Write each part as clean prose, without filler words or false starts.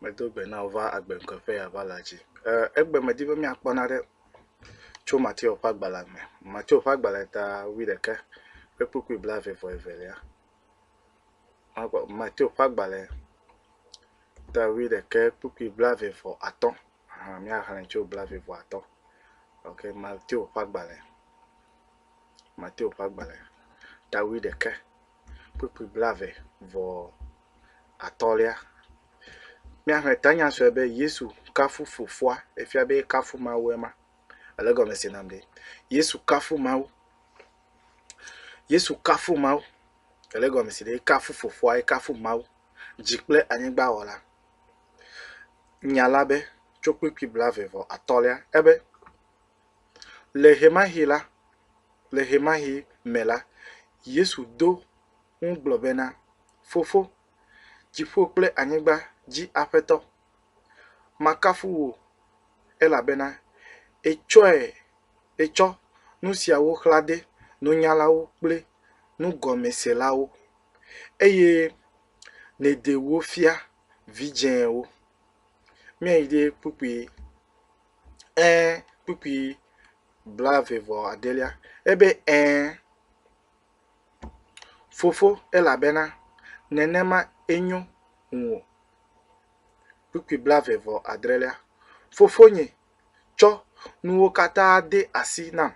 Medo bena ova agbenkofe ya balaji. Egbe medibe mi akponare. Cho Matthew Fagbala me. Matthew Fagbala ta wideke. Epukwi blave for evelia. Matthew Fagbala ta wideke epukwi blave for aton. Mi ahancho blave for aton. Okay, Matthew Fagbala. Matthew Fagbala ta wideke epukwi blave for atolia. Mi ahanetanya so ebe Yesu kafu fufua efia be kafu mawema. Alego mesinamde. Yesu kafu mau. Yesu kafu mau. Alego meside kafu fufua kafu mau. Jikple anyigba wala. Nyalabe chokwi blave vo atolia ebe lehemahi mela Yesu do unglobena fofo jifokple anyigba ji afeto makafu wo elabena echo nu siawo chlade nu nyalawo kple nu gomeselawo eye ne de wo fia vijen wo mi ide pupi blave vo adelia ebe fofo elabena nenema enyo wo pupi blave vo adrelia fofo nye cho nuwo kata de asina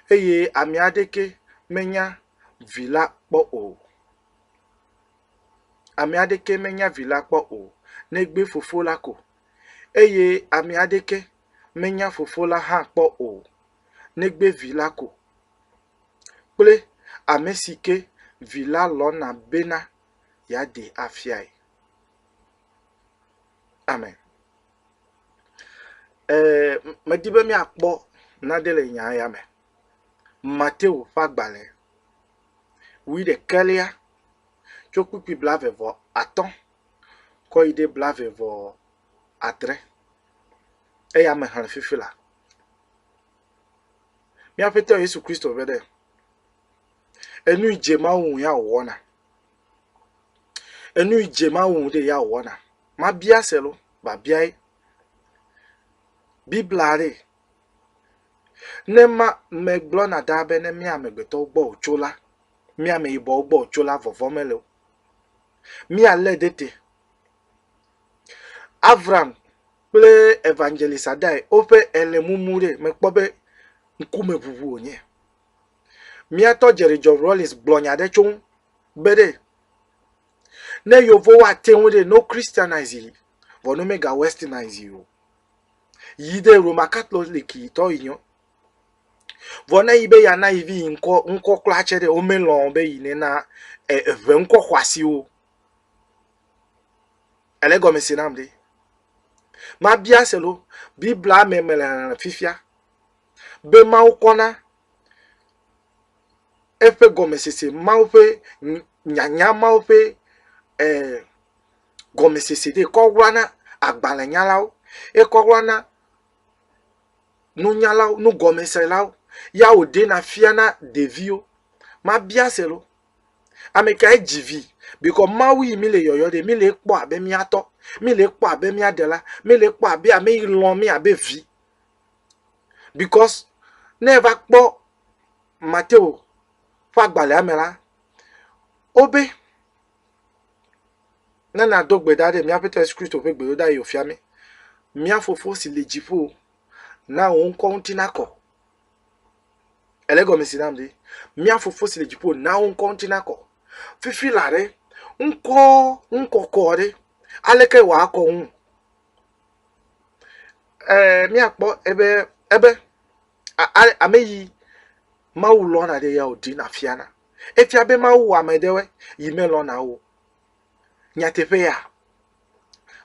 eye ami adeke menya villa po o ami adeke menya villa po o negbe fofo lako eye ami adeke menya fofo la ha po o negbe villa ko ple amesike villa lona bena ya de afiai. Amen. Medibe mi akpo nadele nya ya me. Matthew Fagbale. Oui de kelia. Chokupi blave vo aton. Ko ide blave vo atre. E ya me han fifila. Mi apete Yesu Kristo vede. Enu ijema wu ya wona. Enu ijema wu de ya wona. Ma bia selo ba bia Biblare nema meglo na dabe ne mi amegbeto gbo ochola mi ame ibo gbo ochola vovomelo mi aledete Avram ple evangelist adai ope elemumure mekpobe nkume bubu onye mi ato Jerry John Rollins blonya de chun bede ne yovo wa tenwede no Christianize vono mega westernize you yide Roma Catholic to inyo vona ibe ya na ivi nko klachere omelon be yine na eve nko kwasi o elego mesinamde ma bia selo bibla memele na fifia be ma ukona efe gomesese ma ofe nyanya ma ofe gomesese de kogwana agbala nyalawo e kogwana nu nyalawo nu gomeselawo ya ode na fiana devio ma bia selo ameka ejivi because mawi mi le yoyo de mi le po abe mi ato mi le po abe mi adela mi le po abe ame lon mi abe vi because never po Matthew Fagbale amela obe nana dogbe dade mi apete Kristo fe gbe da yo fiame mi afofo si le jifo na on kontinako elego mesinamde mi afofo si le jipo na on kontinako fifi lare nko kore aleke wa ko hun mi akpo ebe ameyi mawulo na de ya odi na fiana efia be mawu amedewe yimelo na wo nyatefe ya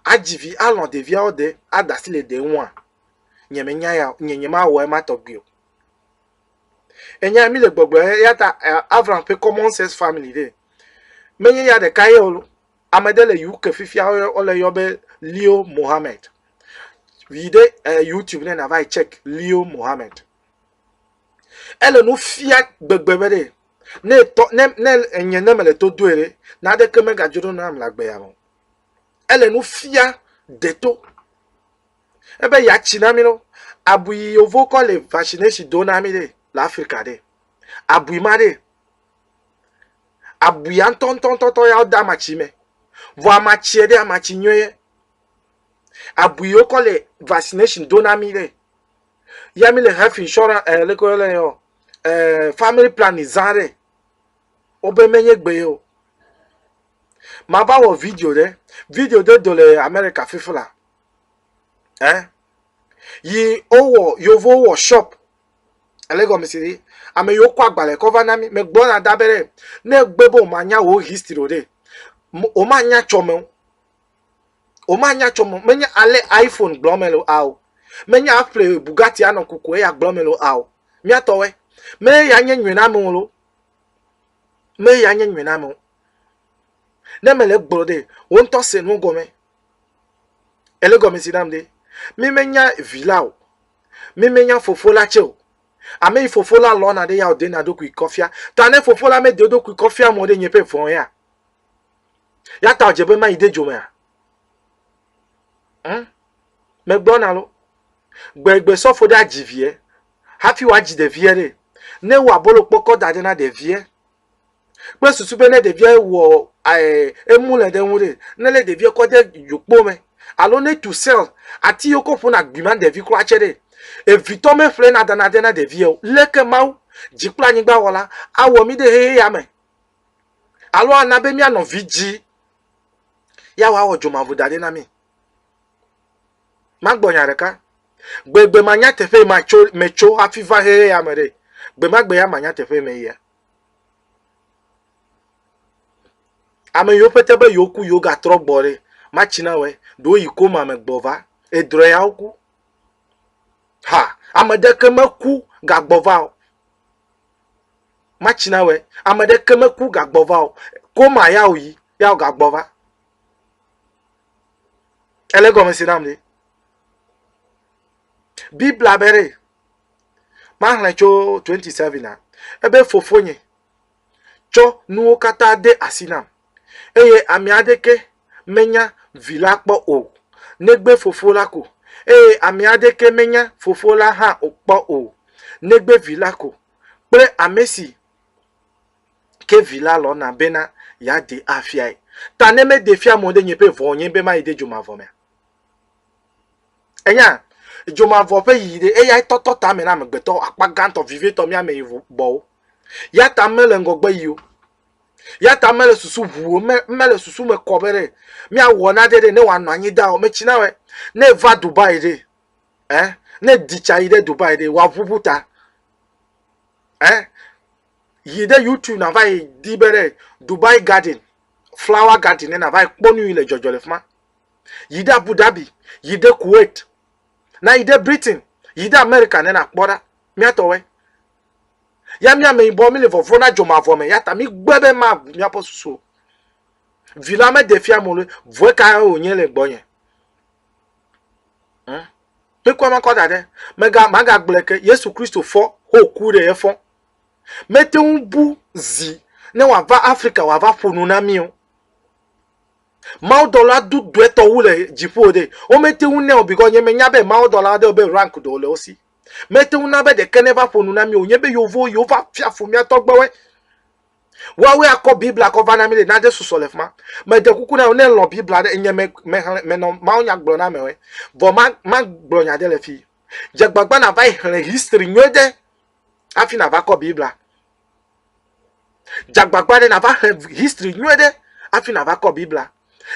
ajivi alon de via ode adasile de nwa nyemenya ya nyenyema wo ma togio enya mi le gbogbo ya ta Avram pe common sense family de menye ya de kayolo amedele yuke fifia ole yobe Leo Mohammed vide YouTube ne na vai check Leo Mohammed ele no fia gbegbe de ne to ne enye ne mele to duere na de keme gajuro na am lagbe ya mo ele no fia deto ebe ya chinamiro abui yovo ko le vaccination donami de l'Afrique de abui mare abui anton ya da machime vo machie de amachinyoye abui yo ko le vaccination donami de yami le health insurance le ko le yo family plan izare obe menye gbe yo ma ba wo video de le America fifula yi owo yovo wo shop elego misiri ame yo kwa gbale cover na mi me gbo na dabere na gbebo ma nya wo history de o ma nya chomo menya ale iPhone glomelo aw menya Apple Bugatti anokuku ya glomelo aw mi atowe me ya nya nwena mo lo me ya nya nwena mo na mele gbode won to se no gome elego misiri amde mi menya vilao mi menya fofola cheo ame fofola lo na de ya ode na do ku kofia tane fofola me de do ku kofia mo de nyepe fon ya ta ojebe ma ide joma me gbo na lo gbegbe so fo da jivie happy wa ji de vie re ne wa bolo poko da de na de vie pe susu be ne de vie wo emule de nwure ne le de vie ko de yopo me alo ne to sell ati yoko fo na gbima de vie ko a chere e vitome fle na dana dena de vie leke mau jipla nyigba wala awo mi de he ya me alo anabe mi ano viji ya wa ojo mavudade na mi magbonya reka gbegbe manya tefe ma cho mecho afiva he ya mere gbe magbe ya manya tefe me ya ame yo petebe yoku yoga trogbore machina we do yiko ma me gbova edro ya oku ha amedeke meku gagbova machina we amedeke meku gagbova koma ya oyi ya gagbova elego mesinamde Bibla bere ma hlecho 27 na ebe fofonye cho nuo kata de asinam eye amiadeke menya vilakpo o negbe fofola ko amiadeke menya fofola ha okpo o negbe vilako pre amesi ke vila lo na bena ya de afia taneme defia monde nyepe vonye be ma ide juma vome enya joma vope yide ya toto ta me na me gbeto apaganto vive to mi ame bo ya ta mele ngogbe yo ya ta mele susu vuo mele susu me kobere mi awo na de ne wa no anyi da o me china we ne va Dubai de ne dicha ide Dubai de wa vubuta yide YouTube na vai dibere Dubai garden flower garden na vai ponu ile jojole fma yide Abu Dhabi yide Kuwait na ide Britain yide America na kpora mi atowe ya mi ame ibo mi le fofo na joma vome ya ta mi gbebe ma mi aposuso vila me defia mo le vo ka onye le gbonye pe kwa ma ko dade maga gbleke Yesu Kristo fo ho ku re efo mete unbu zi ne wa va Africa wa va fonu na mi o $1 du dweto wule jipo de o mete unne obigo nye menya be $1 de obe rank do le osi mete unna be de keneva fonu na mi o nye be yovo yova fiafo mi atogbewe wa we akọ Biblia akọ vana mi de na de susolefma me de kuku na ne lo Biblia de nye me no ma onya gbro na mewe vo ma gbro nya de le fi je gbagba na vai history nyode afi na va akọ Biblia jagbagba de na va history nyode afi na va akọ Biblia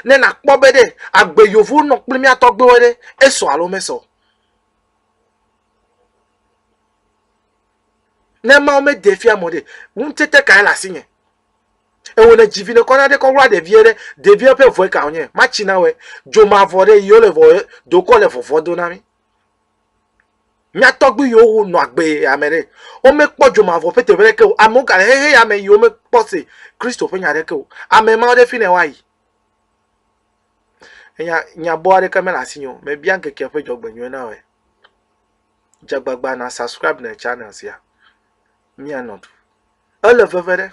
ne na kpobede agbe yovu no kpimi atogbe wede eso alo meso ne ma o me defia mode untete ka la sinye e wona jivine kona de ko wa de viere de vie pe vo ka onye ma china we jo ma vore yo le vo do ko le fofo do na mi atogbe yo wu no agbe amere o me pojo ma vo pete bere ke amuga he ya me yo me pose Christopher nya de ke ame ma o de fine wa yi nya boare kamera sinyo me bia nkeke fe jogbanyo na we jagbagba na subscribe na channel ya mi anot ele vevere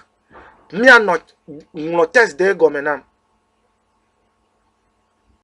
mi anot no test de gomenam